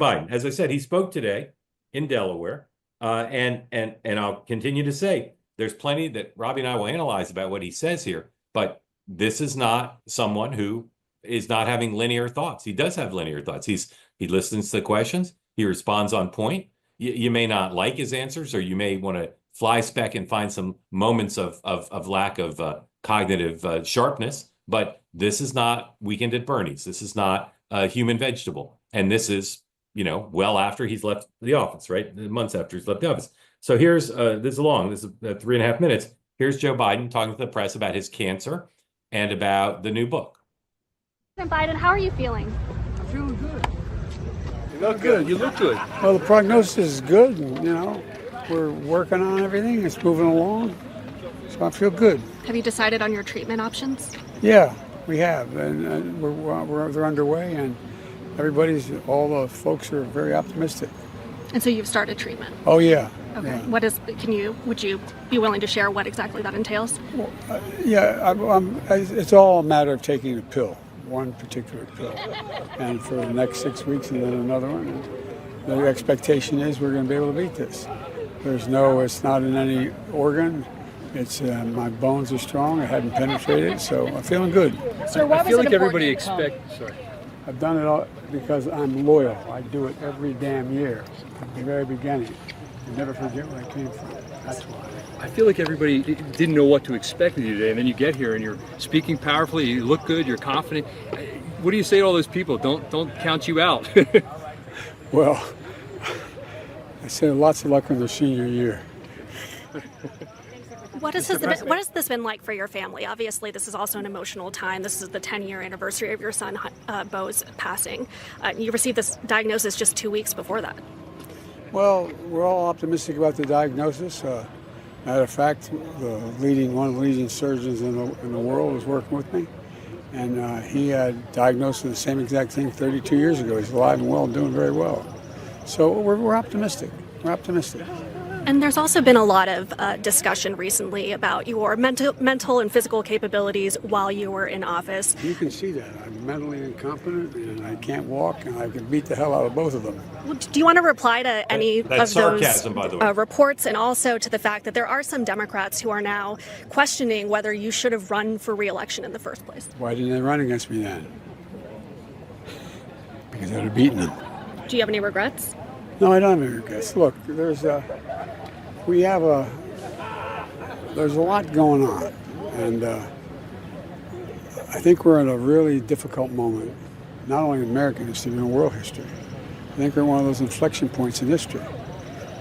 Biden. As I said, he spoke today in Delaware, and I'll continue to say there's plenty that Robbie and I will analyze about what he says here, but this is not someone who is not having linear thoughts. He does have linear thoughts. He listens to the questions, he responds on point. You may not like his answers, or you may want to fly spec and find some moments of lack of cognitive sharpness. But this is not Weekend at Bernie's. This is not a human vegetable, and this is well after he's left the office, right? Months after he's left the office. So here's this is long. This is 3.5 minutes. Here's Joe Biden talking to the press about his cancer and about the new book. President Biden, how are you feeling? I'm feeling good. You look good. You look good. Well, the prognosis is good. And, we're working on everything. It's moving along. So I feel good. Have you decided on your treatment options? Yeah, we have. And they're underway. And all the folks are very optimistic. And so you've started treatment? Oh, yeah. Okay. Yeah. Would you be willing to share what exactly that entails? Well, it's all a matter of taking a pill, one particular pill, and for the next 6 weeks and then another one. And the expectation is we're going to be able to beat this. It's not in any organ. It's my bones are strong. I hadn't penetrated, so I'm feeling good. So I feel like everybody expects. Sorry. I've done it all because I'm loyal. I do it every damn year at the very beginning. I never forget where I came from. That's why. I feel like everybody didn't know what to expect of you today, and then you get here and you're speaking powerfully. You look good. You're confident. What do you say to all those people? Don't count you out. Well, I say lots of luck in their senior year. What has this been like for your family? Obviously, this is also an emotional time. This is the 10-year anniversary of your son, Bo's passing. You received this diagnosis just 2 weeks before that. Well, we're all optimistic about the diagnosis. Matter of fact, one of the leading surgeons in the world was working with me, and he had diagnosed with the same exact thing 32 years ago. He's alive and well, doing very well. So we're optimistic. We're optimistic. And there's also been a lot of discussion recently about your mental and physical capabilities while you were in office. You can see that. I'm mentally incompetent, and I can't walk, and I can beat the hell out of both of them. Do you want to reply to any of those sarcasm, by the way. Reports, and also to the fact that there are some Democrats who are now questioning whether you should have run for re-election in the first place? Why didn't they run against me then? Because I would have beaten them. Do you have any regrets? No, I don't have any regrets. Look, there's a lot going on, and I think we're in a really difficult moment, not only in American history, but in world history. I think we're at one of those inflection points in history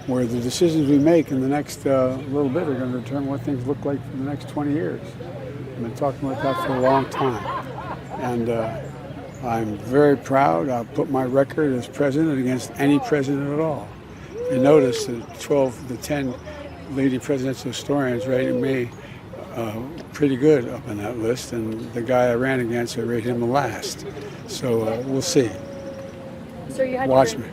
where the decisions we make in the next little bit are going to determine what things look like for the next 20 years. I've been talking about that for a long time, and I'm very proud. I'll put my record as president against any president at all. You notice the 10 leading presidential historians rated me pretty good up on that list, and the guy I ran against, I rated him the last. So we'll see. So you had Watch me.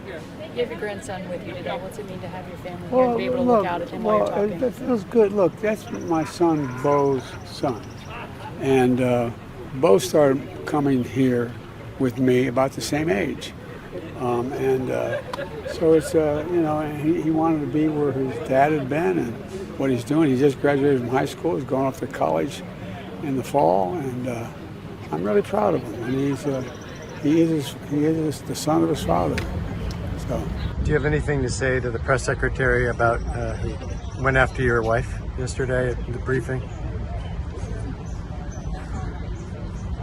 You have your grandson with you today. What's it mean to have your family here and be able to look out at him while you're talking? It feels good. Look, that's my son Bo's son, and Bo started coming here with me about the same age. So it's, he wanted to be where his dad had been and what he's doing. He just graduated from high school. He's going off to college in the fall, and I'm really proud of him. And he is the son of his father. So. Do you have anything to say to the press secretary about who went after your wife yesterday at the briefing?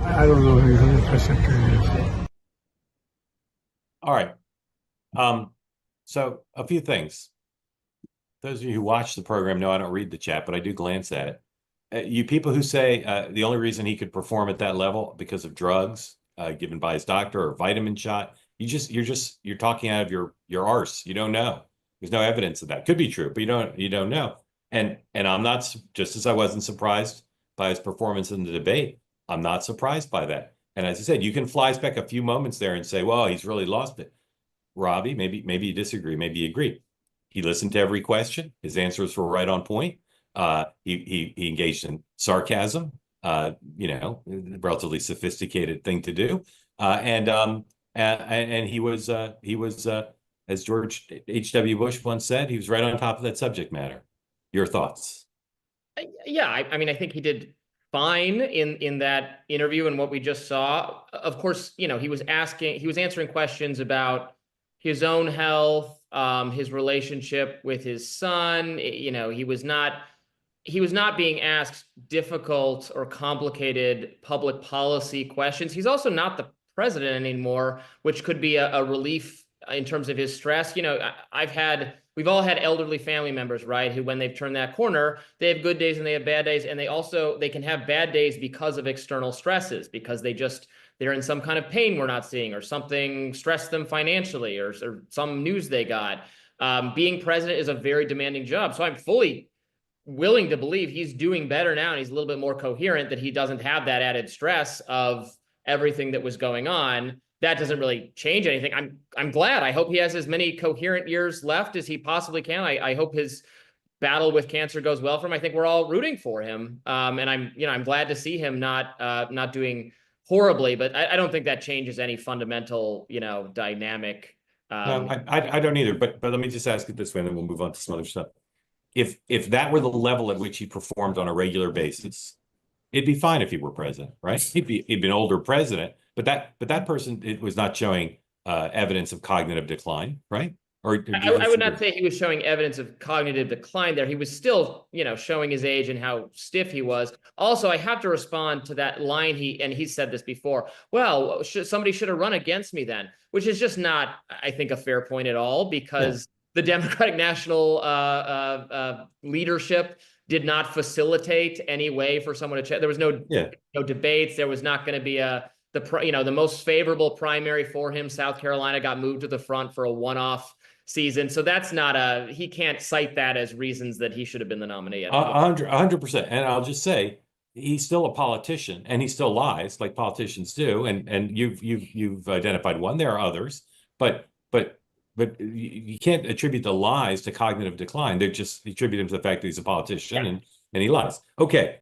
I don't know who the press secretary is. All right. So a few things. Those of you who watch the program know I don't read the chat, but I do glance at it. You people who say the only reason he could perform at that level because of drugs given by his doctor or vitamin shot, you're talking out of your arse. You don't know. There's no evidence of that. Could be true, but you don't know. And I'm not, just as I wasn't surprised by his performance in the debate, I'm not surprised by that. And as I said, you can fly back a few moments there and say, well, he's really lost it. Robbie, maybe you disagree, maybe you agree. He listened to every question. His answers were right on point. He engaged in sarcasm, relatively sophisticated thing to do. And and he was as George H.W. Bush once said, he was right on top of that subject matter. Your thoughts? Yeah, I mean, I think he did fine in that interview and what we just saw. Of course, he was answering questions about his own health, his relationship with his son. He was not being asked difficult or complicated public policy questions. He's also not the president anymore, which could be a relief in terms of his stress. We've all had elderly family members, right, who when they've turned that corner, they have good days and they have bad days, and they can have bad days because of external stresses, because they're in some kind of pain we're not seeing, or something stressed them financially, or some news they got. Being president is a very demanding job, so I'm fully willing to believe he's doing better now and he's a little bit more coherent, that he doesn't have that added stress of everything that was going on. That doesn't really change anything. I'm glad. I hope he has as many coherent years left as he possibly can. I hope his battle with cancer goes well for him. I think we're all rooting for him. And I'm glad to see him not doing horribly, but I don't think that changes any fundamental, dynamic. No, I don't either. But let me just ask it this way, and then we'll move on to some other stuff. If that were the level at which he performed on a regular basis, it'd be fine if he were president, right? He'd be an older president, but that person, it was not showing evidence of cognitive decline, right? Or I would not say he was showing evidence of cognitive decline there. He was still, showing his age and how stiff he was. Also, I have to respond to that line he said this before. Well, somebody should have run against me then, which is just not, I think, a fair point at all, because the Democratic National leadership did not facilitate any way for someone to check. There was no debates. There was not going to be the most favorable primary for him. South Carolina got moved to the front for a one-off season. So that's not he can't cite that as reasons that he should have been the nominee. 100%. And I'll just say, he's still a politician and he still lies like politicians do. And you've identified one. There are others, but you can't attribute the lies to cognitive decline. They're just attributing to the fact that he's a politician and he lies. Okay.